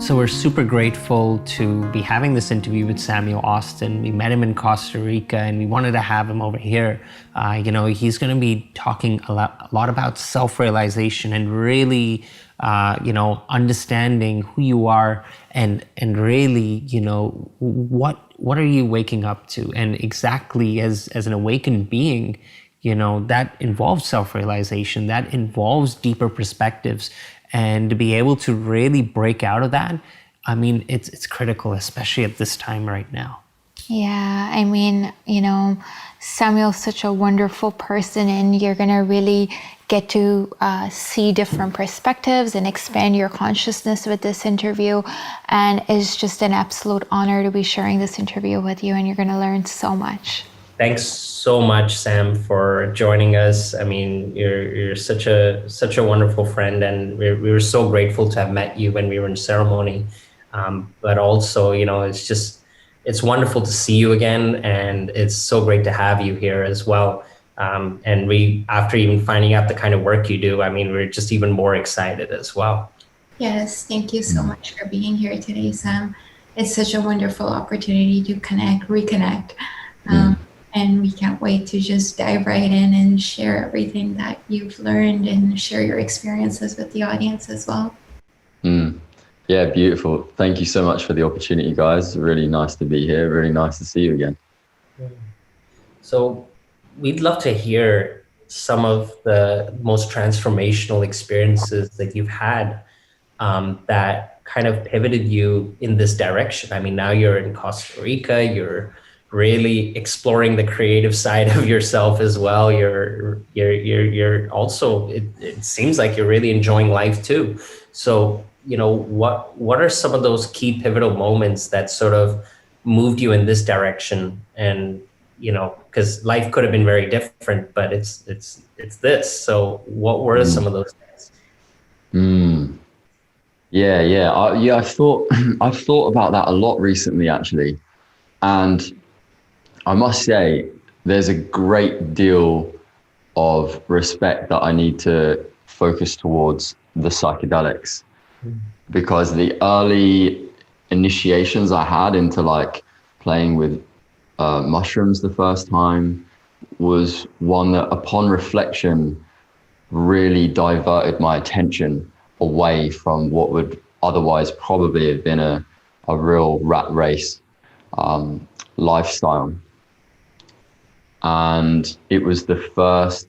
So we're super grateful to be having this interview with Samuel Austin. We met him in Costa Rica and we wanted to have him over here. He's going to be talking a lot about self-realization and really, understanding who you are and really, what are you waking up to? And exactly as an awakened being, that involves self-realization, that involves deeper perspectives. And to be able to really break out of that, I mean, it's critical, especially at this time right now. Yeah, I mean, Samuel's such a wonderful person, and you're going to really get to see different perspectives and expand your consciousness with this interview. And it's just an absolute honor to be sharing this interview with you, and you're going to learn so much. Thanks so much, Sam, for joining us. I mean, you're such a wonderful friend, and we were so grateful to have met you when we were in ceremony. But also, it's wonderful to see you again, and it's so great to have you here as well. And after even finding out the kind of work you do, I mean, we're just even more excited as well. Yes, thank you so much for being here today, Sam. It's such a wonderful opportunity to reconnect. And we can't wait to just dive right in and share everything that you've learned and share your experiences with the audience as well. Yeah, beautiful. Thank you so much for the opportunity, guys. Really nice to be here. Really nice to see you again. So we'd love to hear some of the most transformational experiences that you've had that kind of pivoted you in this direction. I mean, now you're in Costa Rica, you're really exploring the creative side of yourself as well. You're also, it seems like you're really enjoying life too. So, what are some of those key pivotal moments that sort of moved you in this direction? And, because life could have been very different, but it's this. So what were some of those things? I've thought about that a lot recently, actually. And I must say, there's a great deal of respect that I need to focus towards the psychedelics, because the early initiations I had into like playing with mushrooms the first time was one that, upon reflection, really diverted my attention away from what would otherwise probably have been a real rat race lifestyle. And it was the first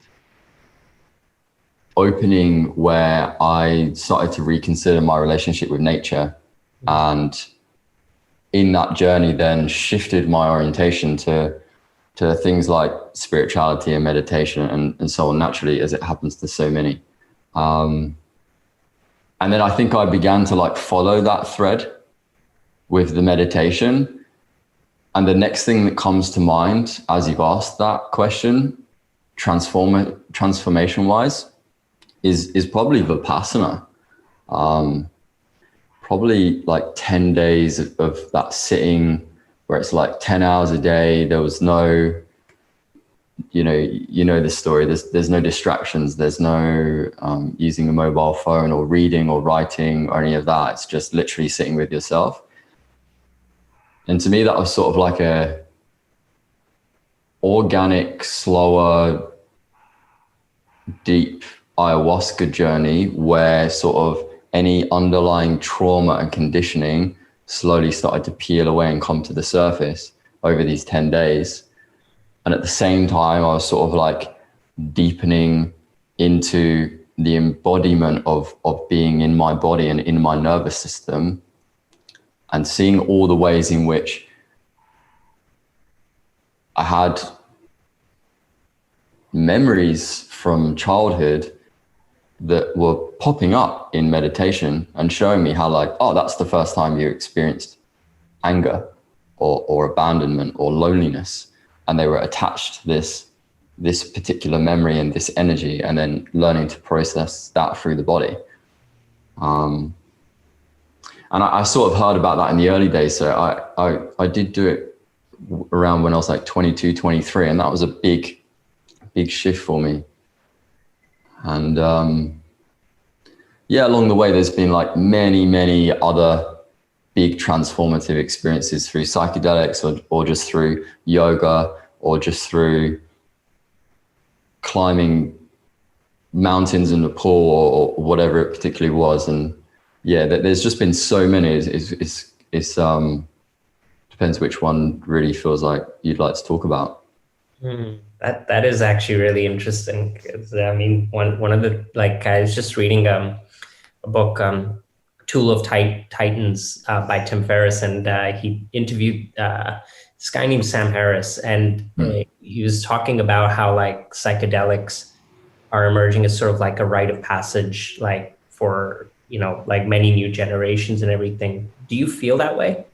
opening where I started to reconsider my relationship with nature, and in that journey then shifted my orientation to things like spirituality and meditation and so on, naturally, as it happens to so many. And then I think I began to like follow that thread with the meditation. And the next thing that comes to mind as you've asked that question, transformation wise, is probably Vipassana. Probably like 10 days of that sitting where it's like 10 hours a day. There was no, you know the story. There's no distractions. There's no using a mobile phone or reading or writing or any of that. It's just literally sitting with yourself. And to me, that was sort of like a organic, slower, deep ayahuasca journey where sort of any underlying trauma and conditioning slowly started to peel away and come to the surface over these 10 days. And at the same time, I was sort of like deepening into the embodiment of being in my body and in my nervous system, and seeing all the ways in which I had memories from childhood that were popping up in meditation and showing me how like, oh, that's the first time you experienced anger or abandonment or loneliness. And they were attached to this particular memory and this energy, and then learning to process that through the body. And I sort of heard about that in the early days. So I did do it around when I was like 22, 23. And that was a big shift for me. And along the way, there's been like many other big transformative experiences through psychedelics or just through yoga or just through climbing mountains in Nepal or whatever it particularly was. And yeah, there's just been so many. It's depends which one really feels like you'd like to talk about. That is actually really interesting. 'Cause, I mean, one of the, like, I was just reading a book, Tool of Titans by Tim Ferriss, and he interviewed this guy named Sam Harris, and he was talking about how like psychedelics are emerging as sort of like a rite of passage, like for, you know, like many new generations and everything. Do you feel that way?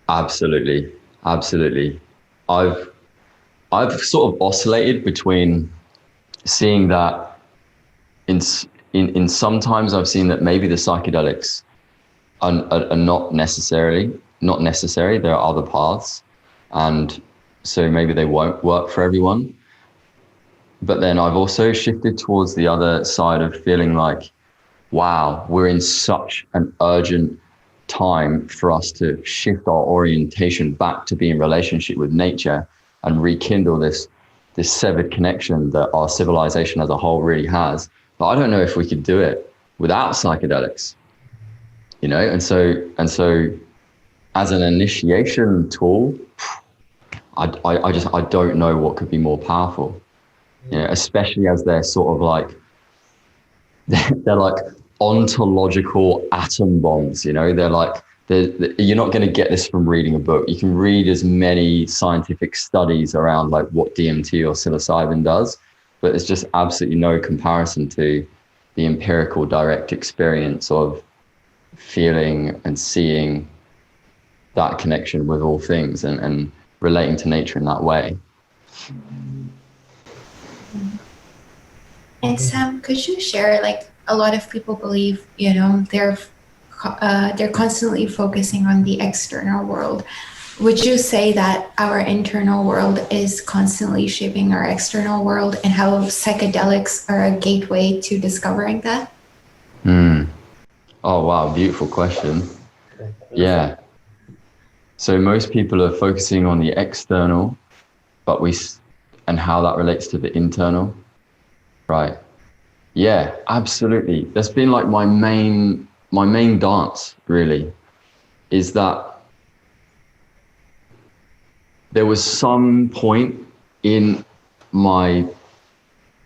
Absolutely. I've sort of oscillated between seeing that in sometimes I've seen that maybe the psychedelics are not necessary. There are other paths, and so maybe they won't work for everyone. But then I've also shifted towards the other side of feeling like, wow, we're in such an urgent time for us to shift our orientation back to be in relationship with nature and rekindle this severed connection that our civilization as a whole really has. But I don't know if we could do it without psychedelics, you know? And so as an initiation tool, I don't know what could be more powerful, you know, especially as they're sort of like, they're like ontological atom bombs, you know, you're not going to get this from reading a book. You can read as many scientific studies around like what DMT or psilocybin does, but there's just absolutely no comparison to the empirical direct experience of feeling and seeing that connection with all things and relating to nature in that way. And Sam, could you share, like, a lot of people believe, you know, they're constantly focusing on the external world. Would you say that our internal world is constantly shaping our external world, and how psychedelics are a gateway to discovering that? Oh, wow. Beautiful question. Yeah. So most people are focusing on the external, and how that relates to the internal. Right. Yeah, absolutely. That's been like my main dance, really, is that there was some point in my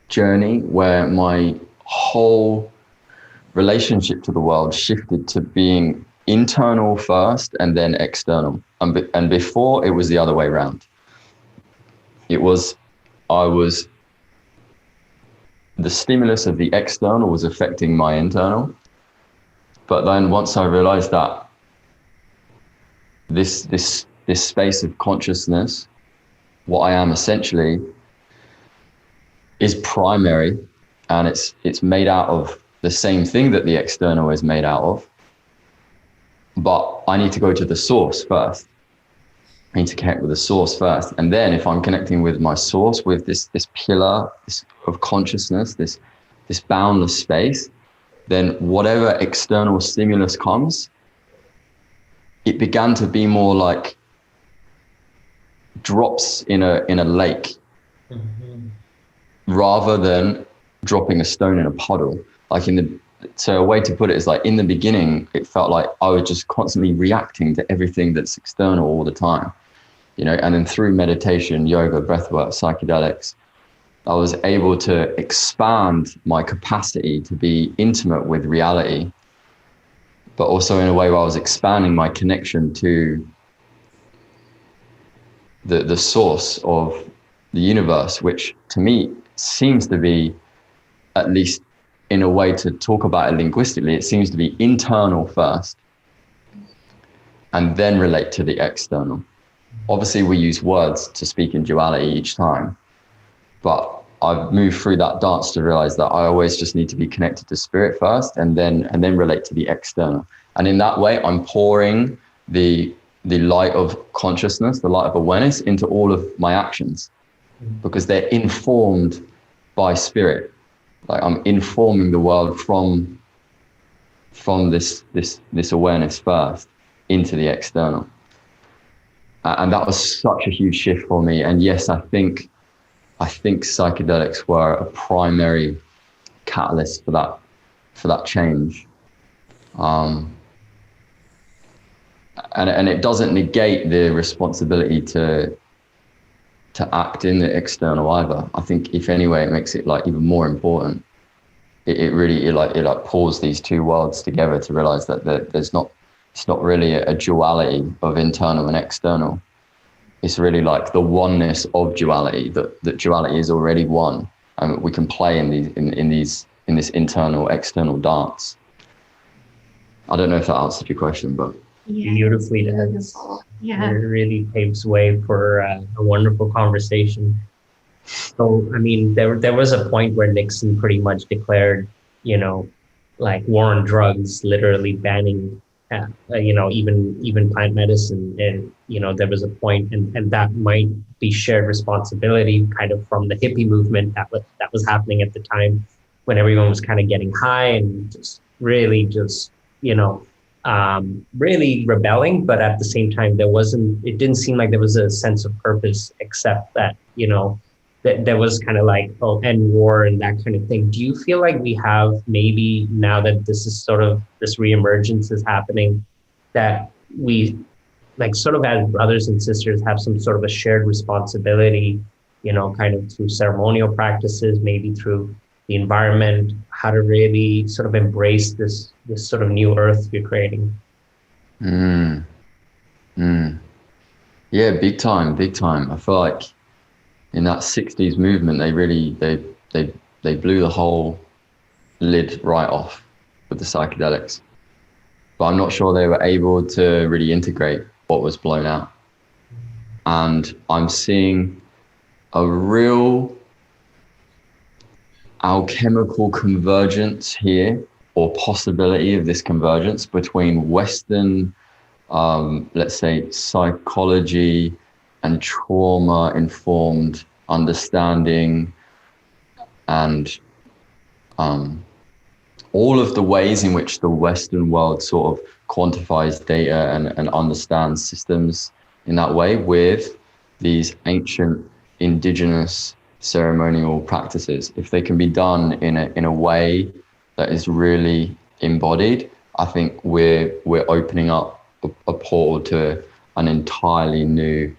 journey where my whole relationship to the world shifted to being internal first and then external. And before, it was the other way around. The stimulus of the external was affecting my internal. But then once I realized that this space of consciousness, what I am essentially, is primary, and it's made out of the same thing that the external is made out of. But I need to go to the source first. I need to connect with the source first. And then if I'm connecting with my source, with this pillar of consciousness, this boundless space, then whatever external stimulus comes, it began to be more like drops in a lake, rather than dropping a stone in a puddle. So a way to put it is like, in the beginning, it felt like I was just constantly reacting to everything that's external all the time, you know, and then through meditation, yoga, breathwork, psychedelics, I was able to expand my capacity to be intimate with reality, but also in a way where I was expanding my connection to the source of the universe, which to me seems to be, at least in a way to talk about it linguistically, it seems to be internal first and then relate to the external. Obviously, we use words to speak in duality each time, but I've moved through that dance to realize that I always just need to be connected to spirit first and then relate to the external. And in that way, I'm pouring the light of consciousness, the light of awareness into all of my actions, because they're informed by spirit. Like, I'm informing the world from from this awareness first into the external. And that was such a huge shift for me. And yes, I think psychedelics were a primary catalyst for that change. And it doesn't negate the responsibility to act in the external either. I think if anyway, it makes it like even more important. It really pulls these two worlds together to realize that it's not really a duality of internal and external. It's really like the oneness of duality, that duality is already one, and we can play in this internal external dance. I don't know if that answered your question, but beautifully does. Yeah. It really paves way for a wonderful conversation. So, I mean, there was a point where Nixon pretty much declared, like war on drugs, literally banning, even plant medicine. And, there was a point, and that might be shared responsibility kind of from the hippie movement that was happening at the time, when everyone was kind of getting high and really, really rebelling. But at the same time, it didn't seem like there was a sense of purpose, except that, that there was kind of like, end war and that kind of thing. Do you feel like we have, maybe now that this reemergence is happening, that we like sort of as brothers and sisters have some sort of a shared responsibility, kind of through ceremonial practices, maybe through the environment, how to really sort of embrace this sort of new earth you're creating? Yeah, big time. I feel like in that 60s movement, they blew the whole lid right off with the psychedelics. But I'm not sure they were able to really integrate what was blown out. And I'm seeing a real alchemical convergence here, or possibility of this convergence between Western, let's say, psychology and trauma-informed understanding, and all of the ways in which the Western world sort of quantifies data and understands systems in that way, with these ancient indigenous ceremonial practices. If they can be done in a way that is really embodied, I think we're opening up a portal to an entirely new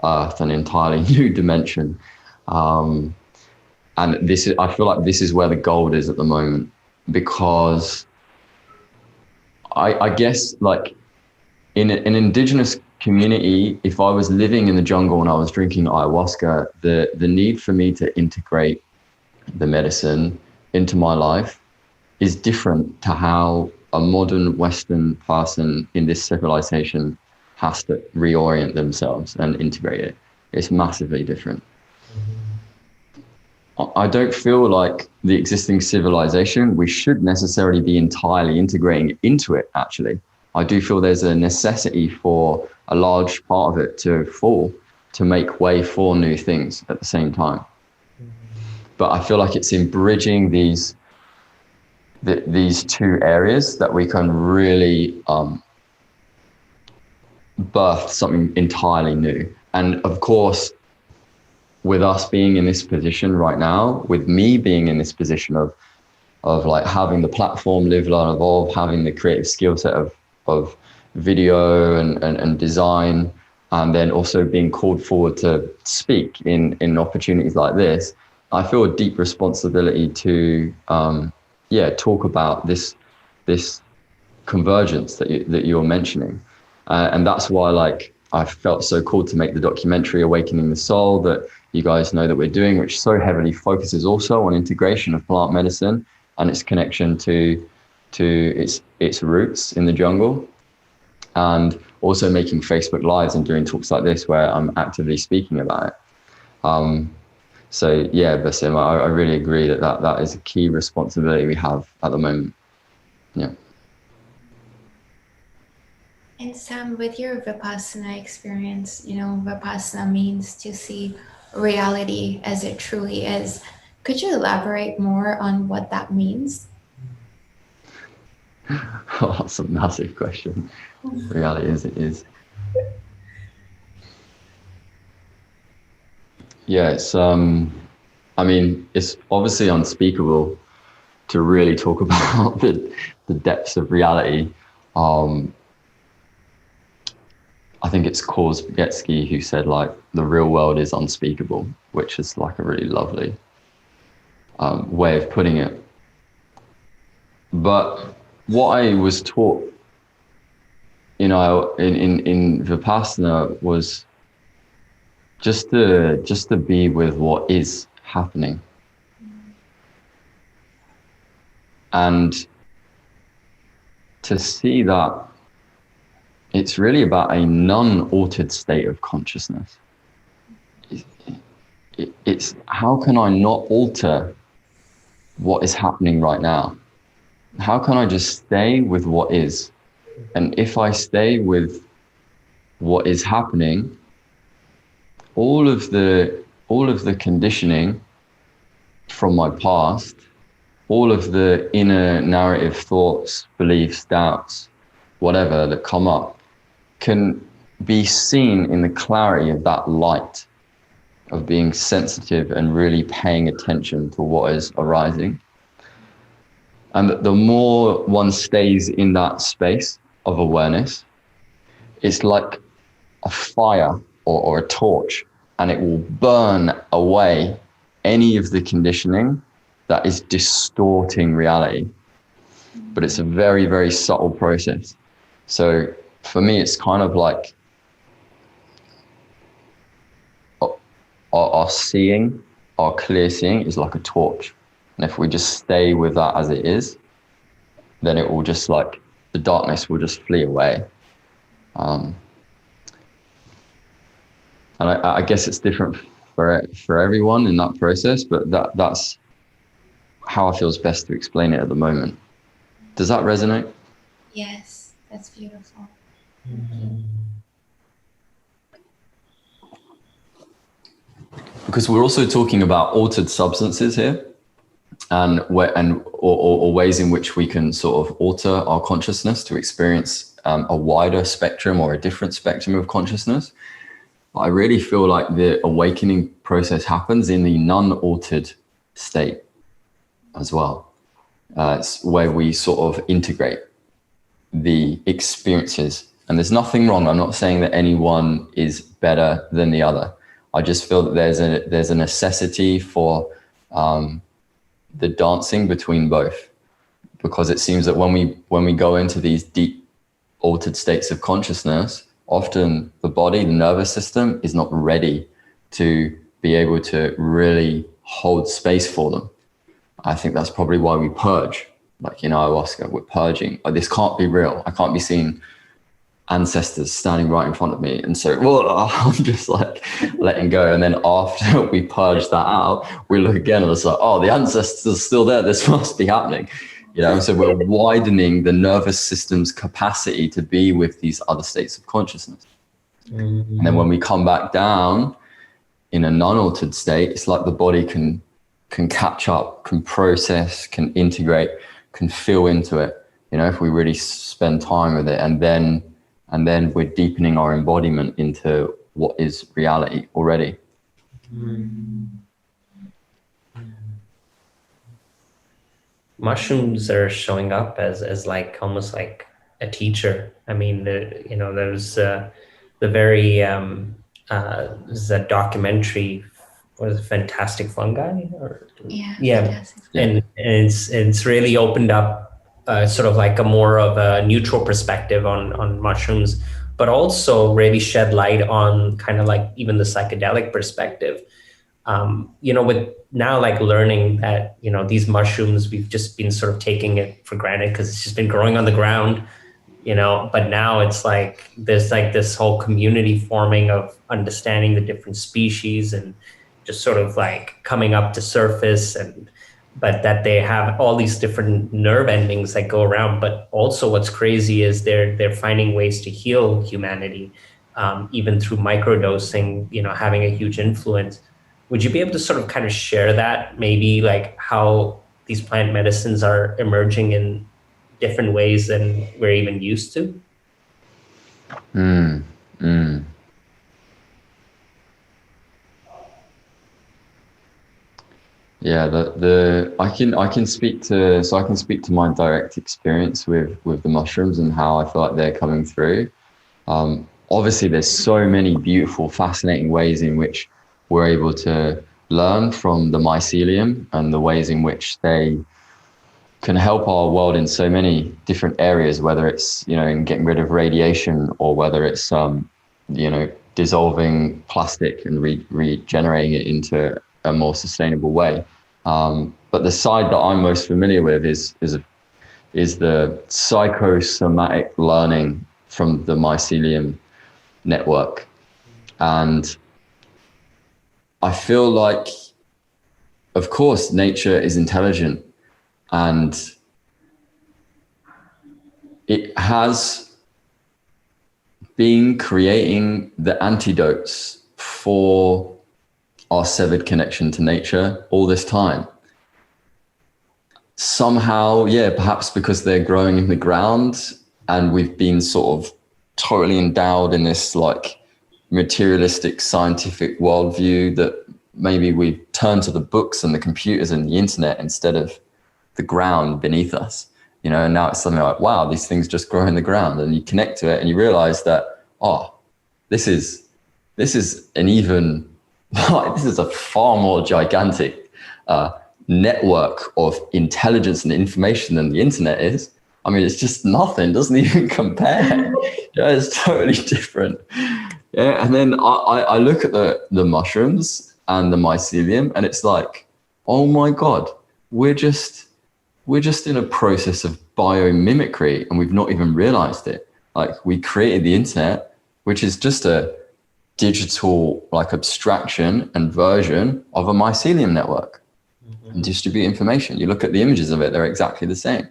earth, an entirely new dimension. And I feel like this is where the gold is at the moment, because I guess like in an indigenous community, if I was living in the jungle and I was drinking ayahuasca, the need for me to integrate the medicine into my life is different to how a modern Western person in this civilization has to reorient themselves and integrate it. It's massively different. I don't feel like the existing civilization, we should necessarily be entirely integrating into it, actually. I do feel there's a necessity for a large part of it to fall, to make way for new things at the same time. But I feel like it's in bridging these two areas that we can really birth something entirely new. And of course, with us being in this position right now, with me being in this position of like having the platform Live, Learn, Evolve, having the creative skill set of video and design, and then also being called forward to speak in opportunities like this, I feel a deep responsibility to talk about this convergence that you're mentioning, and that's why like I felt so called to make the documentary Awakening the Soul that you guys know that we're doing, which so heavily focuses also on integration of plant medicine and its connection to its roots in the jungle, and also making Facebook Lives and doing talks like this where I'm actively speaking about it. So yeah, Basim, I really agree that is a key responsibility we have at the moment. Yeah. And Sam, with your Vipassana experience, Vipassana means to see reality as it truly is. Could you elaborate more on what that means? Oh, that's a massive question. Reality is, it is. Yeah, I mean, it's obviously unspeakable to really talk about the depths of reality. Um, I think it's Korzybski who said like the real world is unspeakable, which is like a really lovely way of putting it. But what I was taught, you know, in Vipassana was just to be with what is happening, and to see that it's really about a non-altered state of consciousness. It's how can I not alter what is happening right now? How can I just stay with what is? And if I stay with what is happening, all of the conditioning from my past, all of the inner narrative thoughts, beliefs, doubts, whatever that come up, can be seen in the clarity of that light, of being sensitive and really paying attention to what is arising. And the more one stays in that space of awareness, it's like a fire or a torch, and it will burn away any of the conditioning that is distorting reality. But it's a very, very subtle process. So for me, it's kind of like our seeing, our clear seeing is like a torch. And if we just stay with that as it is, then it will just like, the darkness will just flee away. And I guess it's different for everyone in that process, but that's how I feel is best to explain it at the moment. Does that resonate? Yes, that's beautiful. Because we're also talking about altered substances here, and or ways in which we can sort of alter our consciousness to experience a wider spectrum or a different spectrum of consciousness. But I really feel like the awakening process happens in the non-altered state as well. It's where we sort of integrate the experiences. And there's nothing wrong. I'm not saying that anyone is better than the other. I just feel that there's a necessity for the dancing between both, because it seems that when we go into these deep altered states of consciousness, often the body, the nervous system is not ready to be able to really hold space for them. I think that's probably why we purge. Like in ayahuasca, we're purging. Like, this can't be real. I can't be seeing ancestors standing right in front of me. And so I'm just like letting go. And then after we purge that out, we look again and it's like, oh, the ancestors are still there. This must be happening. You know, so we're widening the nervous system's capacity to be with these other states of consciousness. Mm-hmm. And then when we come back down in a non-altered state, it's like the body can catch up, can process, can integrate, can feel into it. You know, if we really spend time with it, and then we're deepening our embodiment into what is reality already. Mm-hmm. Mushrooms are showing up as like almost like a teacher. I mean, there's the very there's a documentary, was it Fantastic Fungi? Fantastic. And it's really opened up sort of like a more of a neutral perspective on mushrooms, but also really shed light on kind of like even the psychedelic perspective. With now like learning that, these mushrooms, we've just been sort of taking it for granted because it's just been growing on the ground, but now it's like there's like this whole community forming of understanding the different species and just sort of like coming up to surface, but that they have all these different nerve endings that go around. But also what's crazy is they're finding ways to heal humanity, even through microdosing, having a huge influence. Would you be able to sort of kind of share that, maybe like how these plant medicines are emerging in different ways than we're even used to. Mm, mm. Yeah, the I can speak to my direct experience with the mushrooms and how I feel like they're coming through. Obviously, there's so many beautiful, fascinating ways in which we're able to learn from the mycelium and the ways in which they can help our world in so many different areas, whether it's, in getting rid of radiation, or whether it's, dissolving plastic and regenerating it into a more sustainable way. But the side that I'm most familiar with is the psychosomatic learning from the mycelium network. And I feel like, of course, nature is intelligent, and it has been creating the antidotes for our severed connection to nature all this time. Somehow, yeah, perhaps because they're growing in the ground and we've been sort of totally endowed in this like materialistic scientific worldview that maybe we turn to the books and the computers and the internet instead of the ground beneath us, and now it's something like, wow, these things just grow in the ground, and you connect to it and you realize that, this is an even, this is a far more gigantic network of intelligence and information than the internet is. I mean, it's just nothing, doesn't even compare. Yeah, it's totally different. Yeah, and then I look at the mushrooms and the mycelium, and it's like, oh my God, we're just in a process of biomimicry, and we've not even realized it. Like, we created the internet, which is just a digital like abstraction and version of a mycelium network, and distribute information. You look at the images of it, they're exactly the same.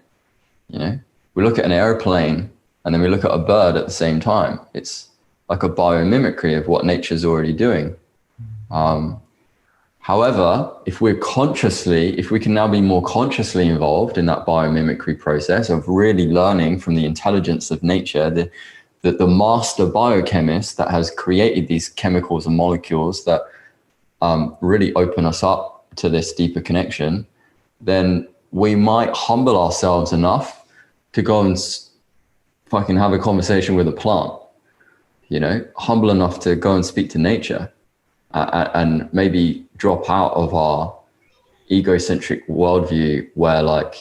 We look at an airplane and then we look at a bird at the same time. It's like a biomimicry of what nature's already doing. However, if we can now be more consciously involved in that biomimicry process of really learning from the intelligence of nature, the master biochemist that has created these chemicals and molecules that really open us up to this deeper connection, then we might humble ourselves enough to go and fucking have a conversation with a plant, humble enough to go and speak to nature, and maybe drop out of our egocentric worldview where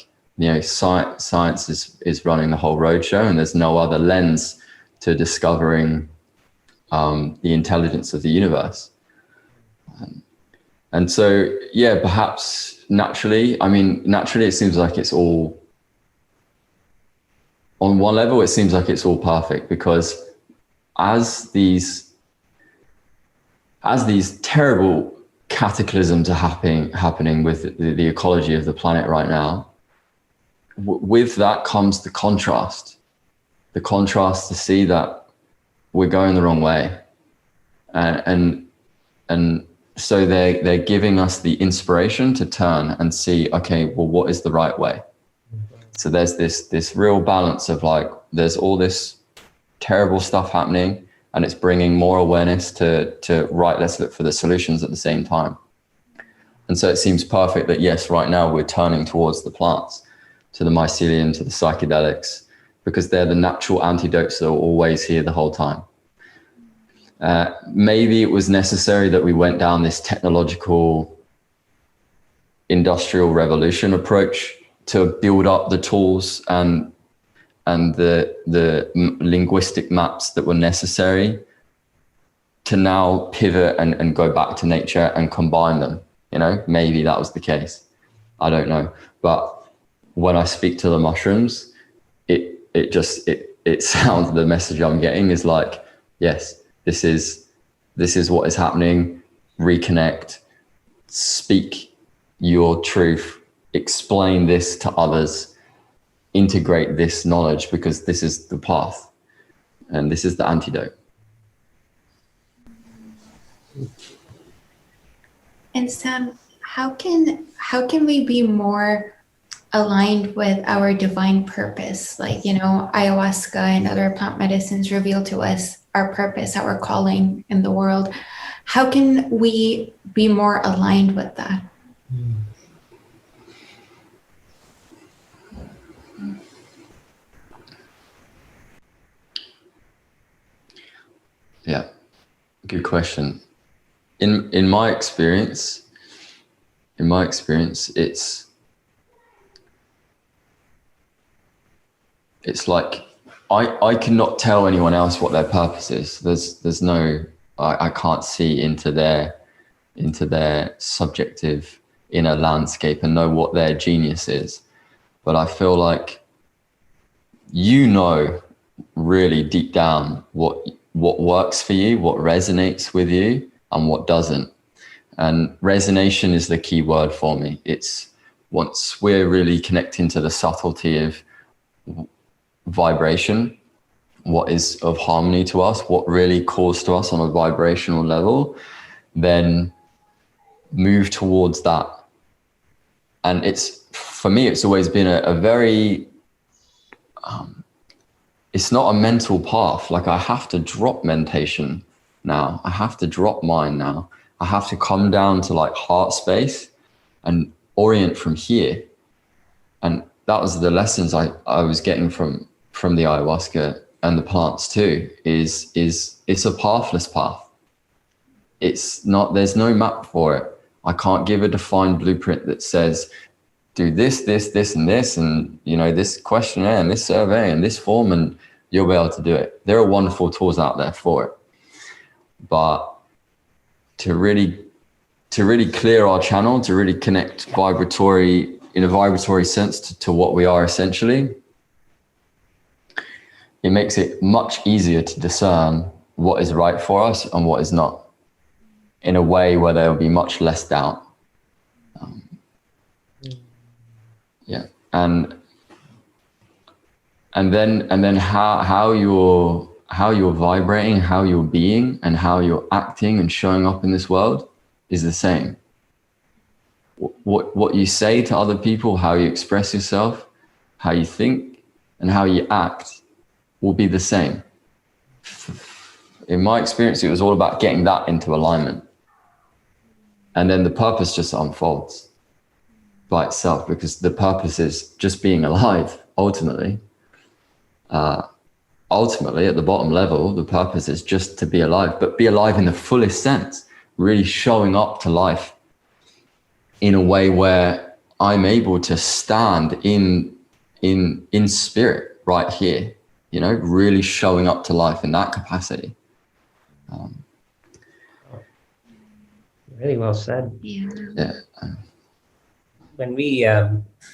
science is running the whole roadshow and there's no other lens to discovering the intelligence of the universe. And so, yeah, perhaps naturally it seems like it's all, on one level, it seems like it's all perfect, because as these terrible cataclysms are happening with the ecology of the planet right now, with that comes the contrast to see that we're going the wrong way, and so they're giving us the inspiration to turn and see, okay, well, what is the right way? So there's this real balance of like, there's all this terrible stuff happening, and it's bringing more awareness to right, let's look for the solutions at the same time. And so it seems perfect that, yes, right now we're turning towards the plants, to the mycelium, to the psychedelics, because they're the natural antidotes that are always here the whole time. Maybe it was necessary that we went down this technological industrial revolution approach to build up the tools and the linguistic maps that were necessary to now pivot and go back to nature and combine them. Maybe that was the case. I don't know. But when I speak to the mushrooms, it sounds, the message I'm getting is like, yes, this is what is happening. Reconnect, speak your truth, explain this to others, integrate this knowledge, because this is the path and this is the antidote. And Sam, how can we be more aligned with our divine purpose. Like, you know, ayahuasca and other plant medicines reveal to us our purpose, our calling in the world. How can we be more aligned with that? Yeah, good question. In my experience, it's like I cannot tell anyone else what their purpose is. There's no, I can't see into their subjective inner landscape and know what their genius is. But I feel like, you know, really deep down what works for you, what resonates with you, and what doesn't. And resonation is the key word for me. It's once we're really connecting to the subtlety of vibration, what is of harmony to us, what really calls to us on a vibrational level, then move towards that. And it's, for me, it's always been a very, it's not a mental path. Like, I have to drop meditation now. I have to drop mind now. I have to come down to like heart space and orient from here. And that was the lessons I was getting from the ayahuasca and the plants too, is it's a pathless path. It's not, there's no map for it. I can't give a defined blueprint that says, do this, and this, and, you know, this questionnaire and this survey and this form, and you'll be able to do it. There are wonderful tools out there for it. But to really clear our channel, to really connect in a vibratory sense to what we are essentially, it makes it much easier to discern what is right for us and what is not, in a way where there will be much less doubt. Yeah, and then how you're vibrating, how you're being, and how you're acting and showing up in this world is the same. What you say to other people, how you express yourself, how you think, and how you act will be the same. In my experience, it was all about getting that into alignment. And then the purpose just unfolds by itself, because the purpose is just being alive, ultimately. Ultimately, at the bottom level, the purpose is just to be alive, but be alive in the fullest sense, really showing up to life in a way where I'm able to stand in spirit right here, you know, really showing up to life in that capacity. Really well said. Yeah. When we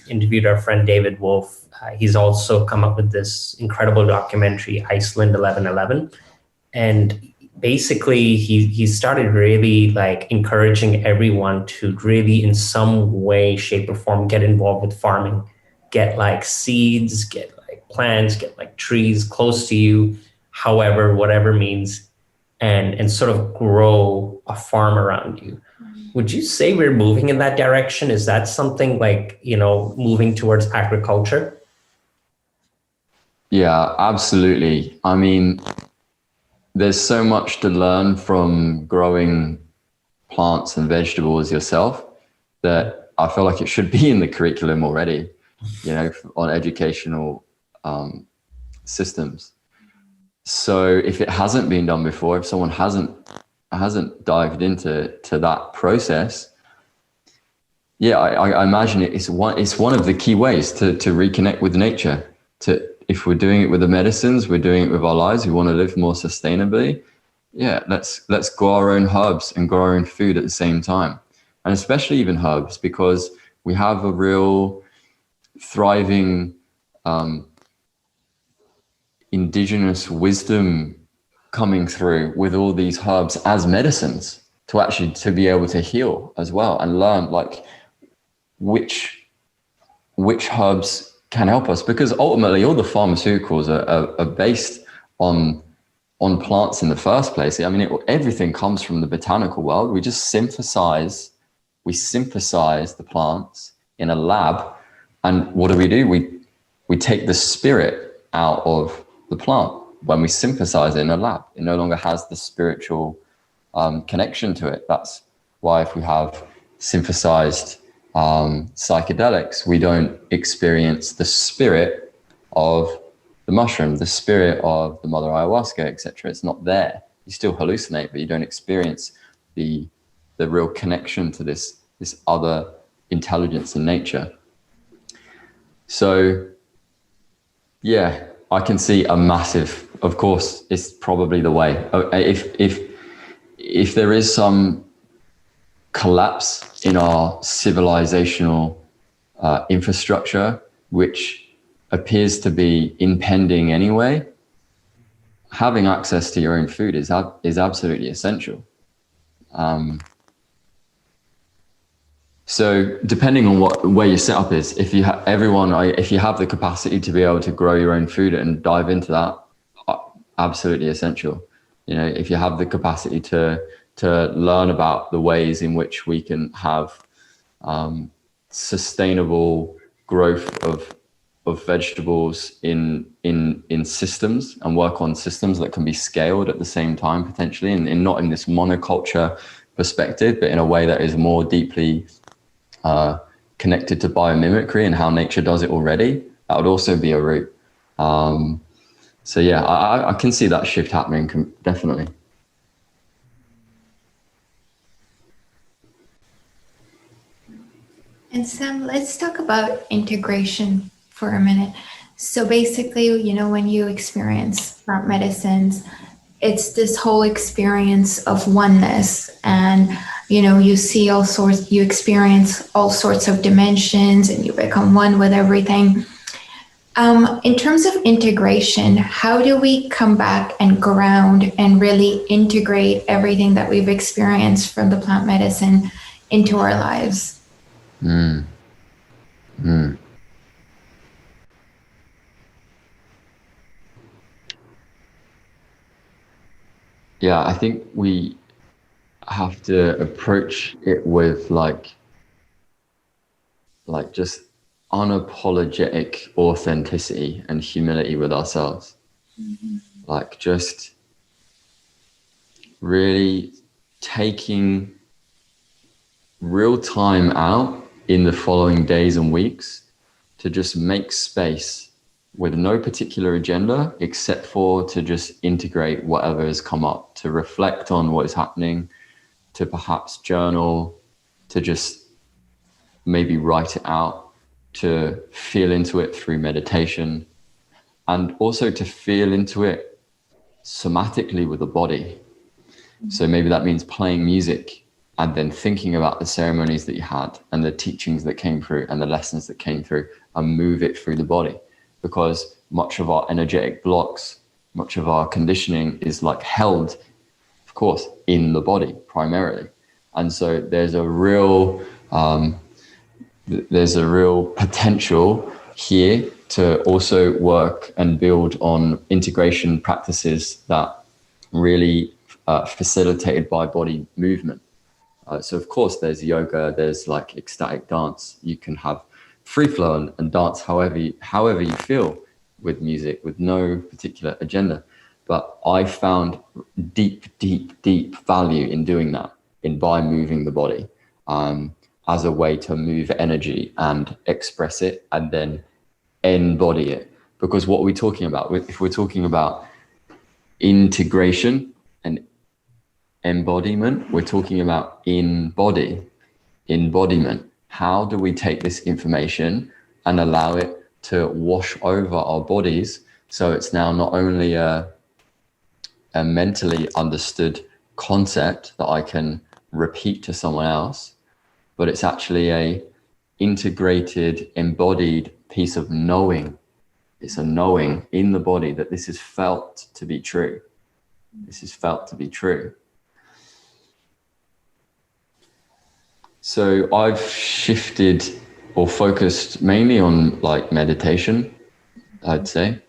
interviewed our friend David Wolf, he's also come up with this incredible documentary, Iceland 1111. And basically he started really like encouraging everyone to really in some way, shape or form, get involved with farming, get like seeds, get like plants, get like trees close to you, however, whatever means, and sort of grow a farm around you. Would you say we're moving in that direction? Is that something like, you know, moving towards agriculture? Yeah, absolutely. I mean, there's so much to learn from growing plants and vegetables yourself that I feel like it should be in the curriculum already, you know, on educational systems. So if it hasn't been done before, if someone hasn't dived into that process, yeah, I imagine it's one of the key ways to reconnect with nature. If we're doing it with the medicines, we're doing it with our lives, we want to live more sustainably. Yeah, let's grow our own herbs and grow our own food at the same time, and especially even herbs, because we have a real thriving indigenous wisdom coming through with all these herbs as medicines to be able to heal as well, and learn like which herbs can help us, because ultimately all the pharmaceuticals are based on plants in the first place. I mean, everything comes from the botanical world. We just synthesize the plants in a lab And what do? We take the spirit out of the plant when we synthesize it in a lab. It no longer has the spiritual connection to it. That's why if we have synthesized psychedelics, we don't experience the spirit of the mushroom, the spirit of the mother ayahuasca, etc. It's not there. You still hallucinate, but you don't experience the real connection to this other intelligence in nature. So yeah, I can see a massive, of course, it's probably the way. If there is some collapse in our civilizational infrastructure, which appears to be impending anyway, having access to your own food is absolutely essential. So depending on where your setup is, if you have if you have the capacity to be able to grow your own food and dive into that, absolutely essential. You know, if you have the capacity to learn about the ways in which we can have sustainable growth of vegetables in systems and work on systems that can be scaled at the same time potentially, and not in this monoculture perspective, but in a way that is more deeply connected to biomimicry and how nature does it already, that would also be a route. So yeah, I can see that shift happening, definitely. And Sam, let's talk about integration for a minute. So basically, you know, when you experience plant medicines, it's this whole experience of oneness, and you know, you experience all sorts of dimensions, and you become one with everything. In terms of integration, how do we come back and ground and really integrate everything that we've experienced from the plant medicine into our lives? Yeah, I think we have to approach it with like just unapologetic authenticity and humility with ourselves. Mm-hmm. Like just really taking real time out in the following days and weeks to just make space with no particular agenda, except for to just integrate whatever has come up, to reflect on what is happening, to perhaps journal, to just maybe write it out, to feel into it through meditation, and also to feel into it somatically with the body. So maybe that means playing music and then thinking about the ceremonies that you had and the teachings that came through and the lessons that came through, and move it through the body. Because much of our energetic blocks, much of our conditioning is like held, of course, in the body primarily. And so there's a real potential here to also work and build on integration practices that really facilitated by body movement. So of course there's yoga, there's like ecstatic dance. You can have free flow and dance however you feel with music, with no particular agenda. But I found deep value in doing that, by moving the body as a way to move energy and express it and then embody it. Because what are we talking about? If we're talking about integration and embodiment, we're talking about embodiment. How do we take this information and allow it to wash over our bodies, so it's now not only a mentally understood concept that I can repeat to someone else, but it's actually a integrated, embodied piece of knowing. It's a knowing in the body that this is felt to be true. This is felt to be true. So I've shifted or focused mainly on like meditation, I'd say,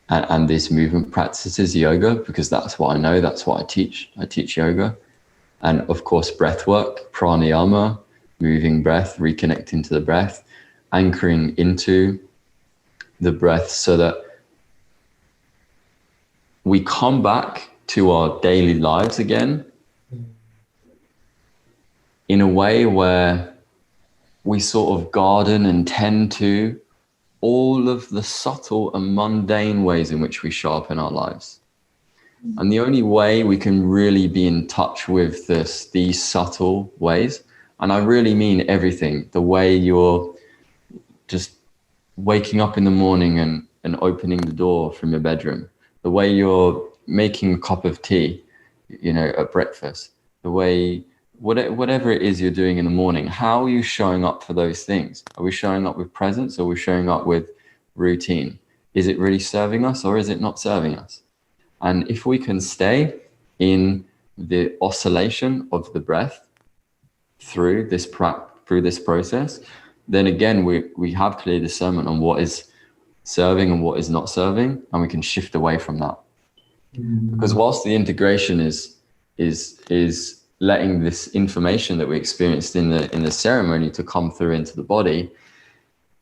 and these movement practices, yoga, because that's what I know, that's what I teach. I teach yoga. And of course, breath work, pranayama, moving breath, reconnecting to the breath. anchoring into the breath so that we come back to our daily lives again in a way where we sort of garden and tend to all of the subtle and mundane ways in which we show up in our lives. And the only way we can really be in touch with these subtle ways, and I really mean everything, the way you're just waking up in the morning and opening the door from your bedroom, the way you're making a cup of tea, at breakfast, the way, whatever it is you're doing in the morning, how are you showing up for those things? Are we showing up with presence, or are we showing up with routine? Is it really serving us, or is it not serving us? And if we can stay in the oscillation of the breath through this process, then again, we have clear discernment on what is serving and what is not serving, and we can shift away from that. Because whilst the integration is letting this information that we experienced in the ceremony to come through into the body,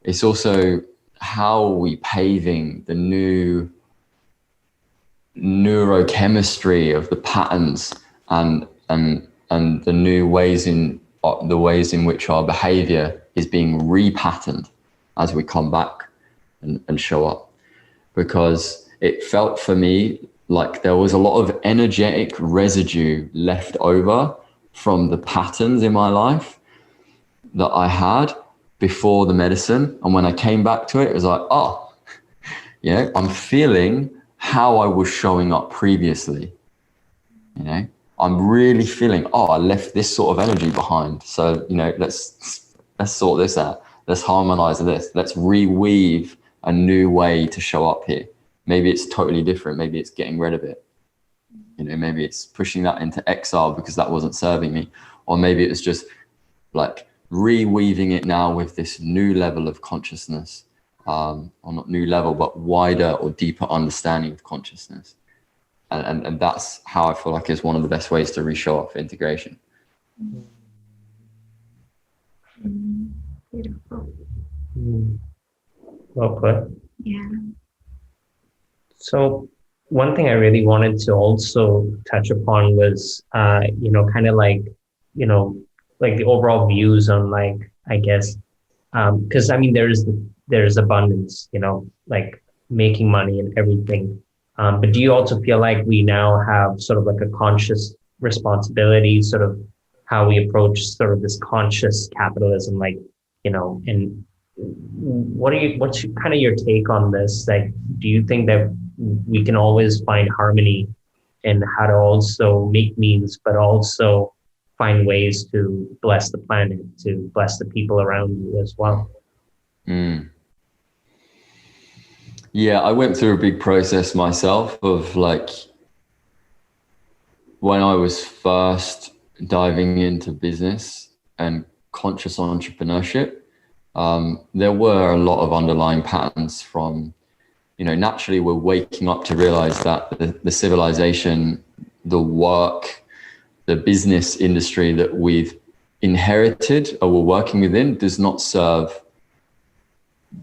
it's also how are we paving the new neurochemistry of the patterns and the new ways in which our behavior is being repatterned as we come back and show up. Because it felt for me like there was a lot of energetic residue left over from the patterns in my life that I had before the medicine. And when I came back to it, it was like, I'm feeling how I was showing up previously. I'm really feeling, I left this sort of energy behind. So, let's sort this out. Let's harmonize this. Let's reweave a new way to show up here. Maybe it's totally different. Maybe it's getting rid of it. Maybe it's pushing that into exile because that wasn't serving me. Or maybe it's just like reweaving it now with this new level of consciousness. Or not new level, but wider or deeper understanding of consciousness. And that's how I feel like is one of the best ways to re-show up for integration. Beautiful. Well put. Yeah. So one thing I really wanted to also touch upon was, kind of like the overall views on I guess, because there's abundance, like making money and everything. But do you also feel like we now have sort of like a conscious responsibility, sort of how we approach sort of this conscious capitalism, and what's kind of your take on this? Like, do you think that we can always find harmony in how to also make means, but also find ways to bless the planet, to bless the people around you as well? Yeah, I went through a big process myself of when I was first diving into business and conscious entrepreneurship, there were a lot of underlying patterns from, naturally we're waking up to realize that the civilization, the work, the business industry that we've inherited or we're working within does not serve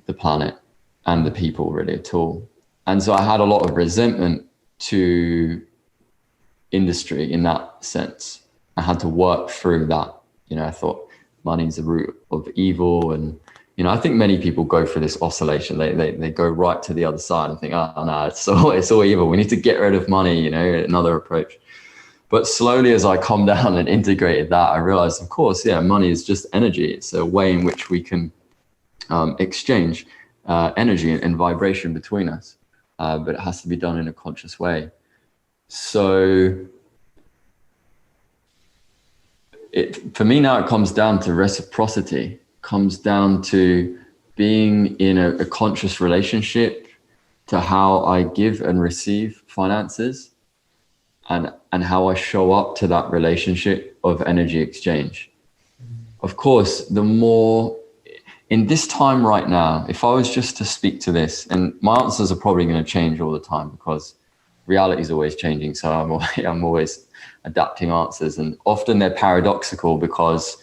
the planet and the people really at all. And so I had a lot of resentment to industry in that sense. I had to work through that. I thought money's the root of evil. And, I think many people go through this oscillation. They go right to the other side and think, no, it's all evil. We need to get rid of money, another approach. But slowly as I calmed down and integrated that, I realized, of course, money is just energy. It's a way in which we can exchange energy and vibration between us, but it has to be done in a conscious way. So for me now, it comes down to reciprocity, comes down to being in a conscious relationship to how I give and receive finances, and how I show up to that relationship of energy exchange. Of course, the more in this time right now, if I was just to speak to this, and my answers are probably going to change all the time because reality is always changing. So I'm always adapting answers, and often they're paradoxical because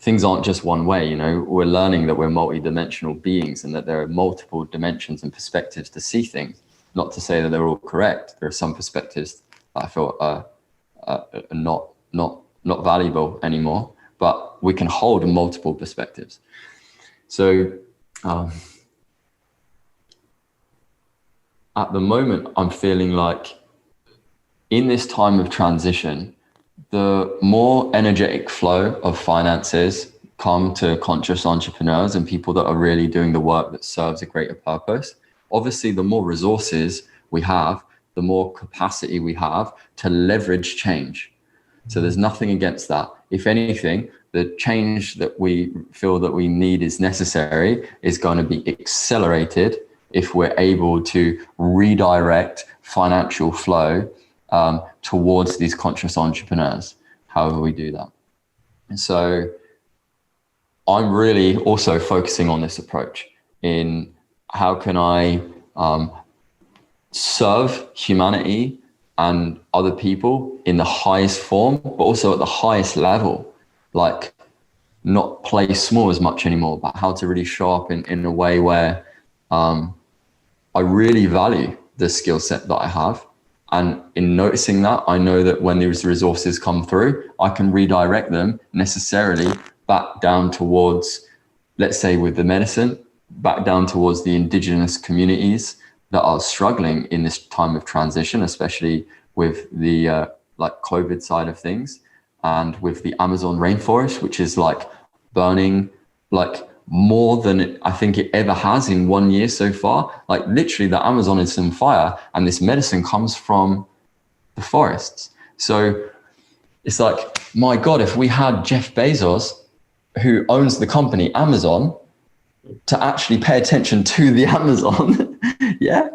things aren't just one way. You know, we're learning that we're multidimensional beings and that there are multiple dimensions and perspectives to see things. Not to say that they're all correct. There are some perspectives that I feel are not valuable anymore, but we can hold multiple perspectives. So at the moment, I'm feeling like in this time of transition, the more energetic flow of finances come to conscious entrepreneurs and people that are really doing the work that serves a greater purpose. Obviously, the more resources we have, the more capacity we have to leverage change. So there's nothing against that. If anything, the change that we feel that we need is necessary is going to be accelerated if we're able to redirect financial flow towards these conscious entrepreneurs, however we do that. And so I'm really also focusing on this approach in how can I serve humanity and other people in the highest form, but also at the highest level, like not play small as much anymore, but how to really show up in a way where I really value the skill set that I have. And in noticing that, I know that when these resources come through, I can redirect them necessarily back down towards, let's say with the medicine, back down towards the indigenous communities that are struggling in this time of transition, especially with the like COVID side of things, and with the Amazon rainforest, which is like burning like more than I think it ever has in 1 year so far. Like literally the Amazon is on fire and this medicine comes from the forests. So it's like, my God, if we had Jeff Bezos, who owns the company Amazon, to actually pay attention to the Amazon, yeah,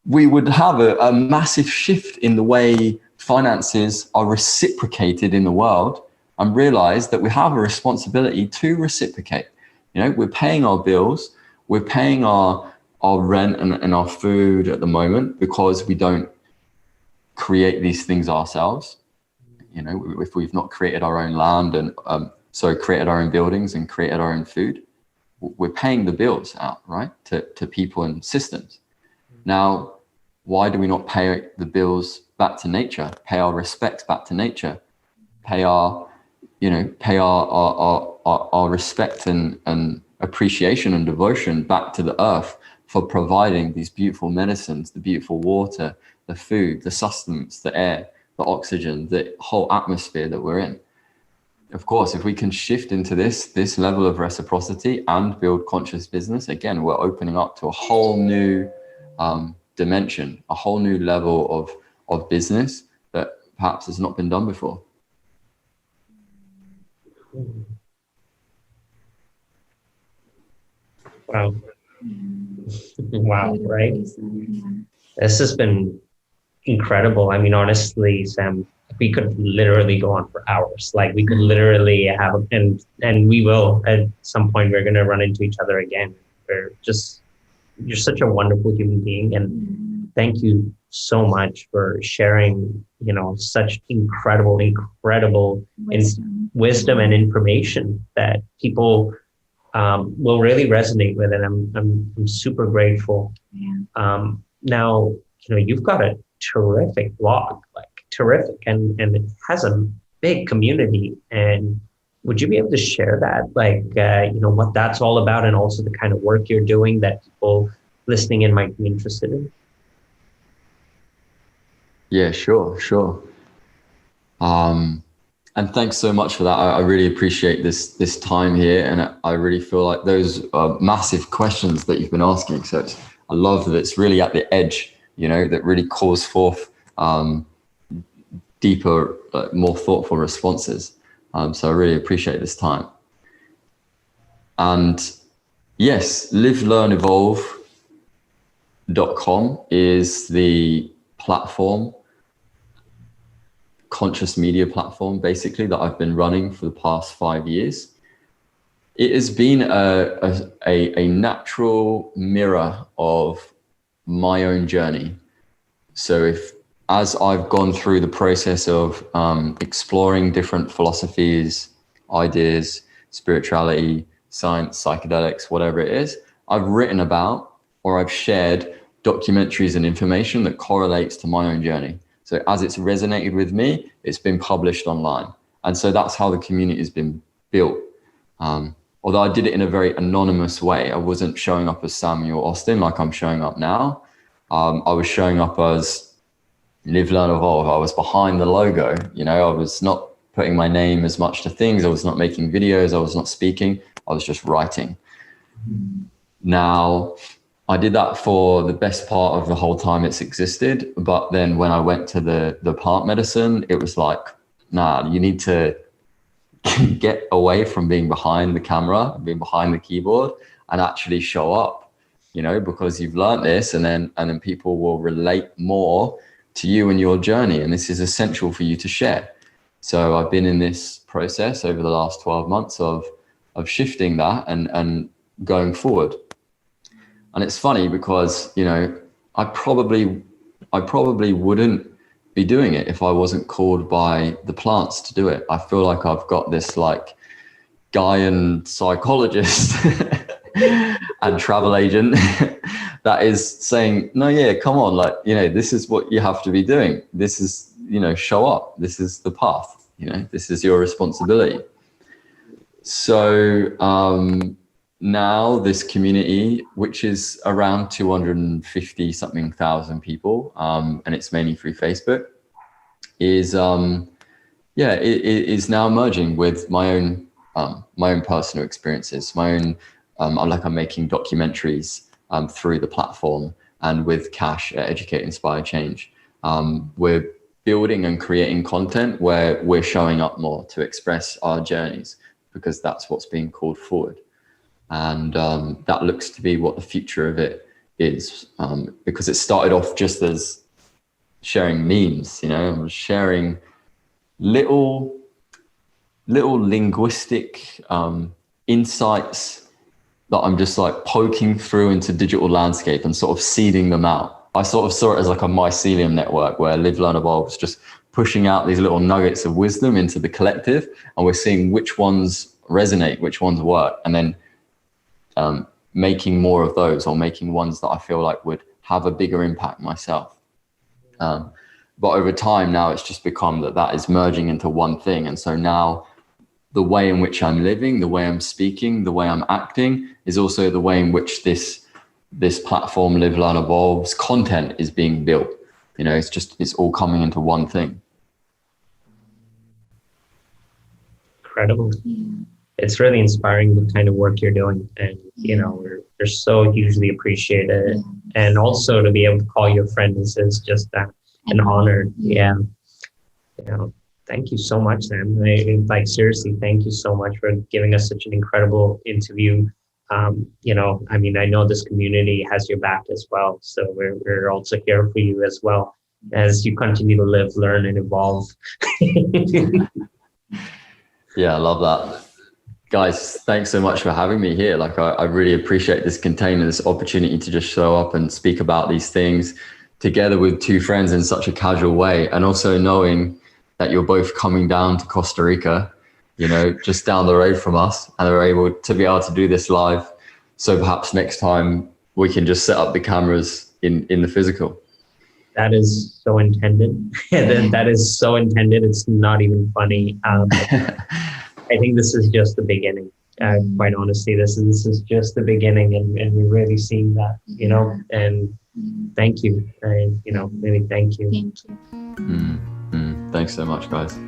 we would have a massive shift in the way finances are reciprocated in the world, and realize that we have a responsibility to reciprocate. You know, we're paying our bills, we're paying our rent and our food at the moment because we don't create these things ourselves. You know, if we've not created our own land and created our own buildings and created our own food, we're paying the bills out, right, to people and systems. Now, why do we not pay the bills back to nature, pay our respects back to nature, pay our respect and appreciation and devotion back to the earth for providing these beautiful medicines, the beautiful water, the food, the sustenance, the air, the oxygen, the whole atmosphere that we're in. Of course, if we can shift into this level of reciprocity and build conscious business, again, we're opening up to a whole new dimension, a whole new level of business that perhaps has not been done before. Wow. Wow, right? This has been incredible. I mean, honestly, Sam, we could literally go on for hours. Like we could literally have, and we will at some point, we're going to run into each other again. You're such a wonderful human being. And thank you so much for sharing, such incredible wisdom and information that people will really resonate with. And I'm super grateful. Yeah. Now, you've got a terrific blog, like terrific, and it has a big community. And would you be able to share that, like, what that's all about, and also the kind of work you're doing that people listening in might be interested in? Yeah, sure. And thanks so much for that. I really appreciate this time here, and I really feel like those are massive questions that you've been asking. So I love that it's really at the edge, that really calls forth deeper, more thoughtful responses. So I really appreciate this time. And yes, livelearnevolve.com is the platform, conscious media platform, basically, that I've been running for the past 5 years. It has been a natural mirror of my own journey. So as I've gone through the process of exploring different philosophies, ideas, spirituality, science, psychedelics, whatever it is, I've written about or I've shared documentaries and information that correlates to my own journey. So as it's resonated with me, it's been published online. And so that's how the community has been built. Although I did it in a very anonymous way. I wasn't showing up as Samuel Austin like I'm showing up now. I was showing up as Live, Learn, Evolve. I was behind the logo. I was not putting my name as much to things. I was not making videos. I was not speaking. I was just writing. Now, I did that for the best part of the whole time it's existed. But then when I went to the plant medicine, it was like, nah, you need to get away from being behind the camera, being behind the keyboard, and actually show up, because you've learned this, and then people will relate more to you and your journey. And this is essential for you to share. So I've been in this process over the last 12 months of shifting that and going forward. And it's funny because, I probably wouldn't be doing it if I wasn't called by the plants to do it. I feel like I've got this like Gaian psychologist and travel agent that is saying, no, yeah, come on. Like, this is what you have to be doing. This is, show up. This is the path, this is your responsibility. So, now this community, which is around 250 something thousand people, and it's mainly through Facebook, is it is now merging with my own personal experiences, my own I'm making documentaries through the platform, and with Cash at Educate, Inspire, Change, we're building and creating content where we're showing up more to express our journeys, because that's what's being called forward. And that looks to be what the future of it is, because it started off just as sharing memes, I was sharing little linguistic insights that I'm just like poking through into digital landscape and sort of seeding them out. I sort of saw it as like a mycelium network where Live, Learn, Evolve was just pushing out these little nuggets of wisdom into the collective, and we're seeing which ones resonate, which ones work, and then making more of those, or making ones that I feel like would have a bigger impact myself. But over time now, it's just become that is merging into one thing. And so now the way in which I'm living, the way I'm speaking, the way I'm acting is also the way in which this platform, Live, Learn, Evolve's content is being built. It's all coming into one thing. Incredible. It's really inspiring, the kind of work you're doing, and we're so hugely appreciated. And also to be able to call you a friend is just an honor. Yeah. Thank you so much, Sam. Seriously, thank you so much for giving us such an incredible interview. I know this community has your back as well, so we're also here for you as well as you continue to live, learn, and evolve. Yeah, I love that. Guys, thanks so much for having me here. I really appreciate this container, this opportunity to just show up and speak about these things together with two friends in such a casual way. And also knowing that you're both coming down to Costa Rica, just down the road from us, and are able to do this live. So perhaps next time we can just set up the cameras in the physical. That is so intended. That is so intended. It's not even funny. I think this is just the beginning. Quite honestly, this is just the beginning, and we're really seeing that, and thank you. And, really thank you. Thank you. Thanks so much, guys.